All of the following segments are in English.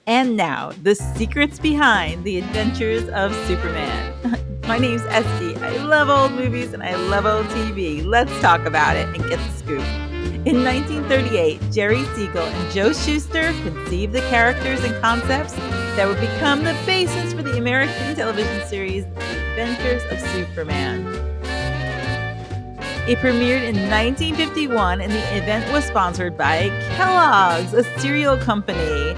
And now, the secrets behind the adventures of Superman. My name's Esty. I love old movies and I love old TV. Let's talk about it and get the scoop. In 1938, Jerry Siegel and Joe Shuster conceived the characters and concepts that would become the basis for the American television series The Adventures of Superman. It premiered in 1951 and the event was sponsored by Kellogg's, a cereal company.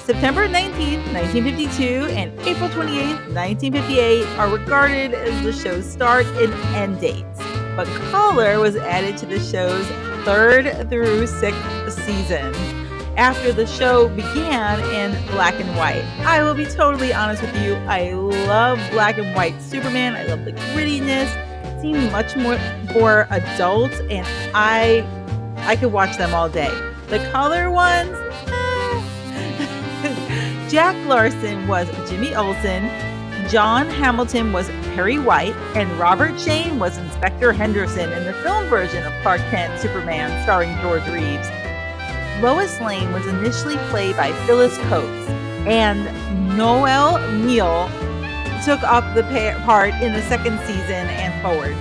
September 19th, 1952 and April 28th, 1958 are regarded as the show's start and end dates, but color was added to the show's 3rd through 6th season after the show began in black and white. I will be totally honest with you, I love black and white Superman. I love the grittiness. It seemed much more adult and I could watch them all day. The color ones, Jack Larson was Jimmy Olsen, John Hamilton was Perry White, and Robert Shane was Inspector Henderson in the film version of Clark Kent Superman starring George Reeves. Lois Lane was initially played by Phyllis Coates, and Noel Neill took up the part in the 2nd season and forward.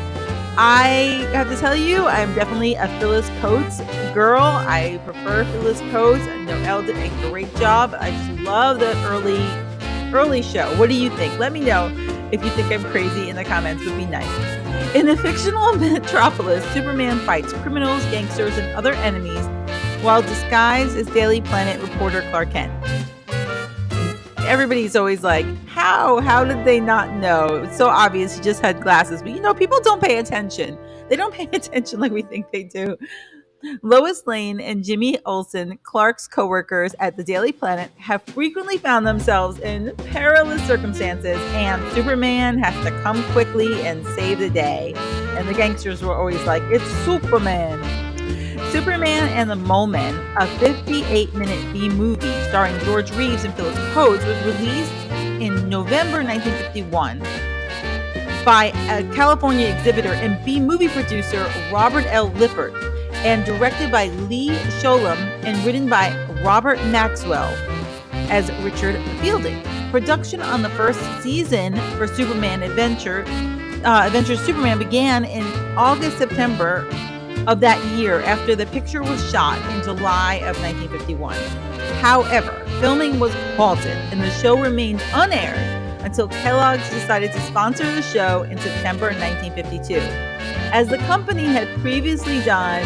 I have to tell you, I'm definitely a Phyllis Coates girl. I prefer Phyllis Coates. Noelle did a great job. I just love the early show. What do you think? Let me know if you think I'm crazy in the comments. Would be nice. In the fictional metropolis, Superman fights criminals, gangsters, and other enemies while disguised as Daily Planet reporter Clark Kent. Everybody's always like, how did they not know? It's so obvious he just had glasses. But people don't pay attention. They don't pay attention like we think they do. Lois Lane and Jimmy Olsen, Clark's co-workers at the Daily Planet, have frequently found themselves in perilous circumstances, and Superman has to come quickly and save the day. And the gangsters were always like, it's Superman. Superman and the Mole Men, a 58-minute B-movie starring George Reeves and Phyllis Coates, was released in November 1951 by a California exhibitor and B-movie producer Robert L. Lippert, and directed by Lee Sholem and written by Robert Maxwell as Richard Fielding. Production on the first season for Superman Adventures Superman began in August-September of that year after the picture was shot in July of 1951. However, filming was halted and the show remained unaired until Kellogg's decided to sponsor the show in September 1952. As the company had previously done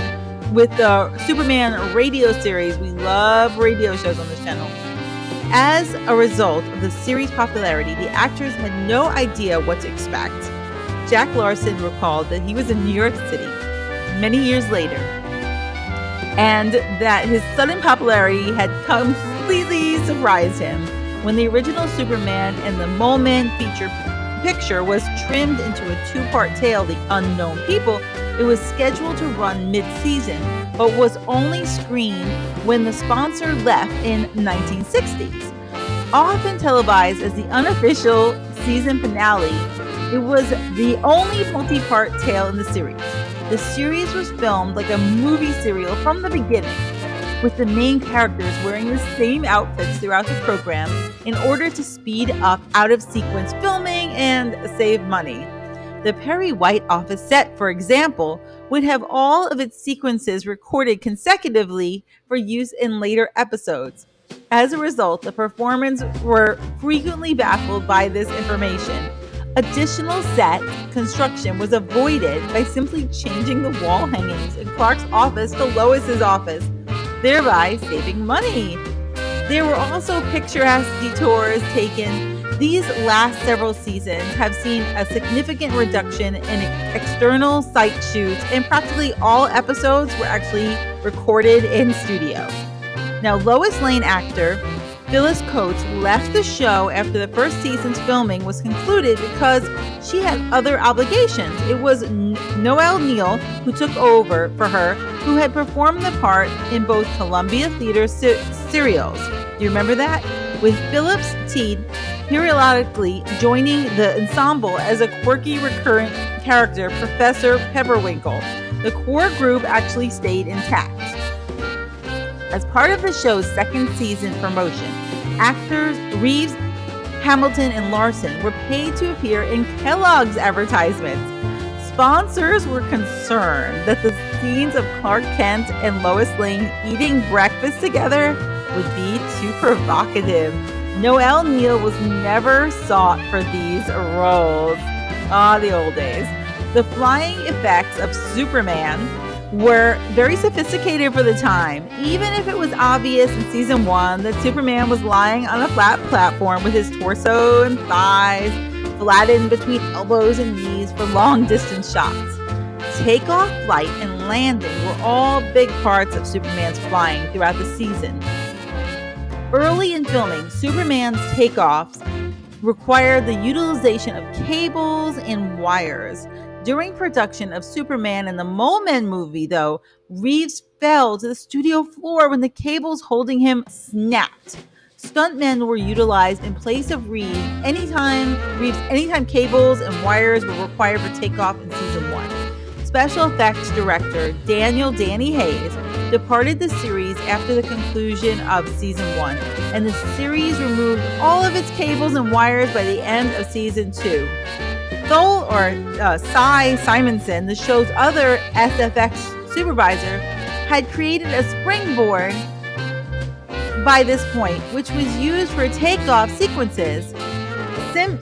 with the Superman radio series, we love radio shows on this channel. As a result of the series' popularity, the actors had no idea what to expect. Jack Larson recalled that he was in New York City many years later, and that his sudden popularity had completely surprised him. When the original Superman and the Mole Men picture was trimmed into a 2-part tale, The Unknown People, it was scheduled to run mid-season, but was only screened when the sponsor left in 1960s. Often televised as the unofficial season finale, it was the only multi-part tale in the series. The series was filmed like a movie serial from the beginning, with the main characters wearing the same outfits throughout the program in order to speed up out-of-sequence filming and save money. The Perry White office set, for example, would have all of its sequences recorded consecutively for use in later episodes. As a result, the performers were frequently baffled by this information. Additional set construction was avoided by simply changing the wall hangings in Clark's office to Lois's office, thereby saving money. There were also picturesque detours taken. These last several seasons have seen a significant reduction in external site shoots, and practically all episodes were actually recorded in studio. Now, Lois Lane actor Phyllis Coates left the show after the first season's filming was concluded because she had other obligations. It was Noel Neill who took over for her, who had performed the part in both Columbia Theater serials. Do you remember that? With Phillips Teed periodically joining the ensemble as a quirky recurrent character, Professor Pepperwinkle. The core group actually stayed intact. As part of the show's second season promotion, Actors Reeves, Hamilton, and Larson were paid to appear in Kellogg's advertisements. Sponsors were concerned that the scenes of Clark Kent and Lois Lane eating breakfast together would be too provocative. Noel Neill was never sought for these roles. Ah, the old days. The flying effects of Superman were very sophisticated for the time, even if it was obvious in season 1 that Superman was lying on a flat platform with his torso and thighs flattened between elbows and knees for long-distance shots. Takeoff, flight, and landing were all big parts of Superman's flying throughout the season. Early in filming, Superman's takeoffs required the utilization of cables and wires. During production of Superman and the Mole Men movie, though, Reeves fell to the studio floor when the cables holding him snapped. Stuntmen were utilized in place of Reeves anytime cables and wires were required for takeoff in season 1. Special effects director Daniel "Danny" Hayes departed the series after the conclusion of season 1, and the series removed all of its cables and wires by the end of season 2. Cy Simonson, the show's other SFX supervisor, had created a springboard by this point, which was used for takeoff sequences.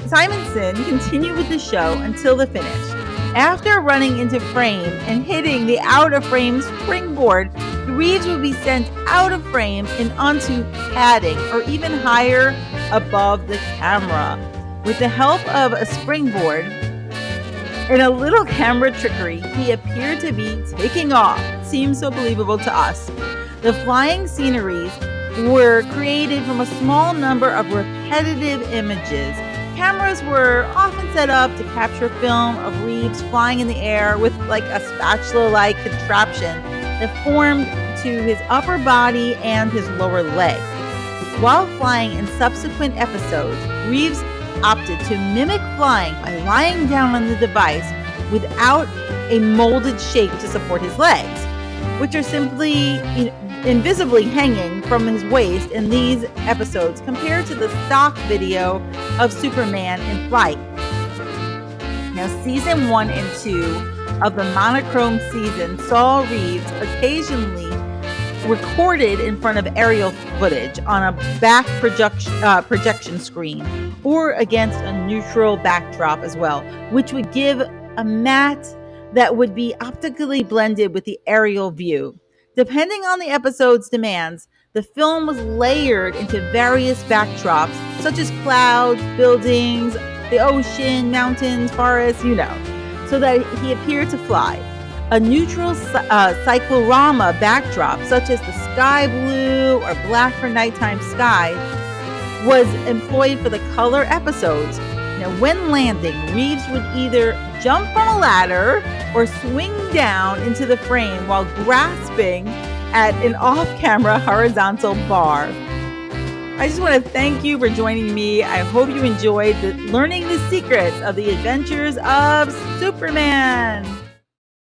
Simonson continued with the show until the finish. After running into frame and hitting the out-of-frame springboard, Reeves would be sent out of frame and onto padding or even higher above the camera. With the help of a springboard and a little camera trickery, he appeared to be taking off. It seems so believable to us. The flying sceneries were created from a small number of repetitive images. Cameras were often set up to capture film of Reeves flying in the air with like a spatula-like contraption that formed to his upper body and his lower leg. While flying in subsequent episodes, Reeves opted to mimic flying by lying down on the device without a molded shape to support his legs, which are simply invisibly hanging from his waist in these episodes compared to the stock video of Superman in flight. Now, season 1 and 2 of the monochrome season saw Reeves occasionally recorded in front of aerial footage on a back projection screen or against a neutral backdrop as well, which would give a matte that would be optically blended with the aerial view. Depending on the episode's demands, the film was layered into various backdrops, such as clouds, buildings, the ocean, mountains, forests, so that he appeared to fly. A neutral cyclorama backdrop, such as the sky blue or black for nighttime sky, was employed for the color episodes. Now, when landing, Reeves would either jump from a ladder or swing down into the frame while grasping at an off-camera horizontal bar. I just want to thank you for joining me. I hope you enjoyed learning the secrets of the adventures of Superman.